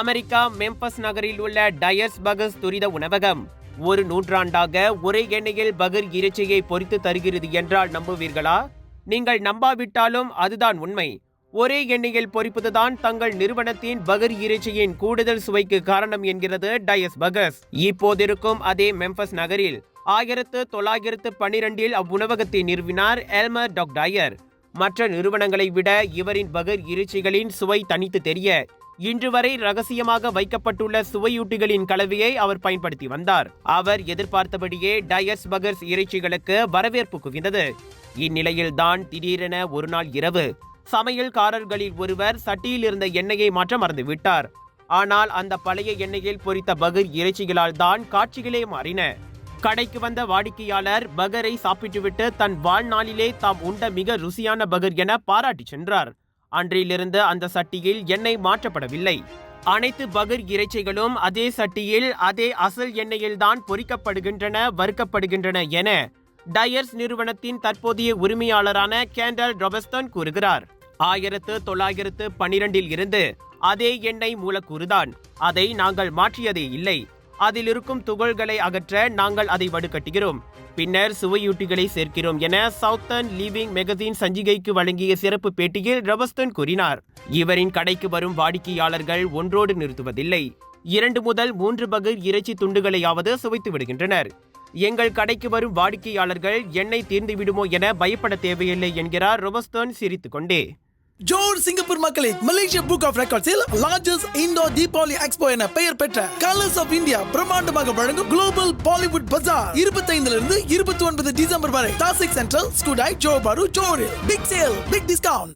America members நகரில் உள்ள tyres பகர்ஸ் துரித உணவகம் ஒரு நூற்றாண்டாக ஒரே எண்ணெயில் பகர் இறைச்சியை பொரித்து தருகிறது என்றால் நம்புவீர்களா? நீங்கள் நம்பாவிட்டாலும் அதுதான் உண்மை. ஒரே எண்ணெயில் பொரிப்பதுதான் தங்கள் நிறுவனத்தின் பகர் இறைச்சியின் கூடுதல் சுவைக்கு காரணம் என்கிறது டயர்ஸ் பகர்ஸ். இப்போதிருக்கும் அதே மெம்பஸ் நகரில் 1912 அவ்வுணவகத்தை நிறுவினார் எல்மர் டாக் டயர். மற்ற நிறுவனங்களை விட இவரின் பகர் இறைச்சிகளின் சுவை தனித்து தெரிய இன்று வரை ரகசியமாக வைக்கப்பட்டுள்ள சுவையூட்டிகளின் கலவையை அவர் பயன்படுத்தி வந்தார். அவர் எதிர்பார்த்தபடியே டயர்ஸ் பகர்ஸ் இறைச்சிகளுக்கு வரவேற்பு குவிந்தது. இந்நிலையில்தான் திடீரென ஒரு நாள் இரவு சமையல்காரர்களில் ஒருவர் சட்டியில் இருந்த எண்ணெயை மாற்ற மறந்துவிட்டார். ஆனால் அந்த பழைய எண்ணெயில் பொரித்த பகர் இறைச்சிகளால் தான் காட்சிகளே மாறின. கடைக்கு வந்த வாடிக்கையாளர் பகரை சாப்பிட்டுவிட்டு தன் வாழ்நாளிலே தாம் உண்ட மிக ருசியான பகர் என பாராட்டி சென்றார். அன்றிலிருந்து அந்த சட்டியில் எண்ணெய் மாற்றப்படவில்லை. அனைத்து பகர் இறைச்சிகளும் அதே சட்டியில் அதே அசல் எண்ணெயில் தான் பொரிக்கப்படுகின்றன, வறுக்கப்படுகின்றன என டயர்ஸ் நிறுவனத்தின் தற்போதைய உரிமையாளரான கேண்டல் ரொபஸ்டன் கூறுகிறார். 1912 இருந்து அதே எண்ணெய் மூலக்கூறுதான். அதை நாங்கள் மாற்றியதே இல்லை. அதில் இருக்கும் துகள்களை அகற்ற நாங்கள் அதை வடுகட்டுகிறோம், பின்னர் சுவையூட்டிகளை சேர்க்கிறோம் என சவுத்தர்ன் லீவிங் மேகசின் சஞ்சிகைக்கு வழங்கிய சிறப்பு பேட்டியில் ரொபஸ்டன் கூறினார். இவரின் கடைக்கு வரும் வாடிக்கையாளர்கள் ஒன்றோடு நிறுத்துவதில்லை. 2 முதல் 3 பகர் இறைச்சி துண்டுகளையாவது சுவைத்து விடுகின்றனர். எங்கள் கடைக்கு வரும் வாடிக்கையாளர்கள் எண்ணெய் தீர்ந்து விடுமோ என பயப்பட தேவையில்லை என்கிறார் ரொபஸ்டன் சிரித்துக்கொண்டே. ஜோர் சிங்கப்பூர் மக்களே, மலேசியா புக் ஆஃப் ரெக்கார்ட்ஸில் லார்ஜஸ்ட் இண்டோர் தீபாவளி எக்ஸ்போ என பெயர் பெற்ற கலர்ஸ் ஆஃப் இந்தியா பிரம்மாண்டமாக வழங்கும் குளோபல் பாலிவுட் பஜார் 25 இருந்து 29 டிசம்பர் வரை தாசிக் சென்ட்ரல், ஸ்கூடாய், ஜோஹர் பாரு, ஜோஹரில் பிக் சேல், பிக் டிஸ்கவுண்ட்.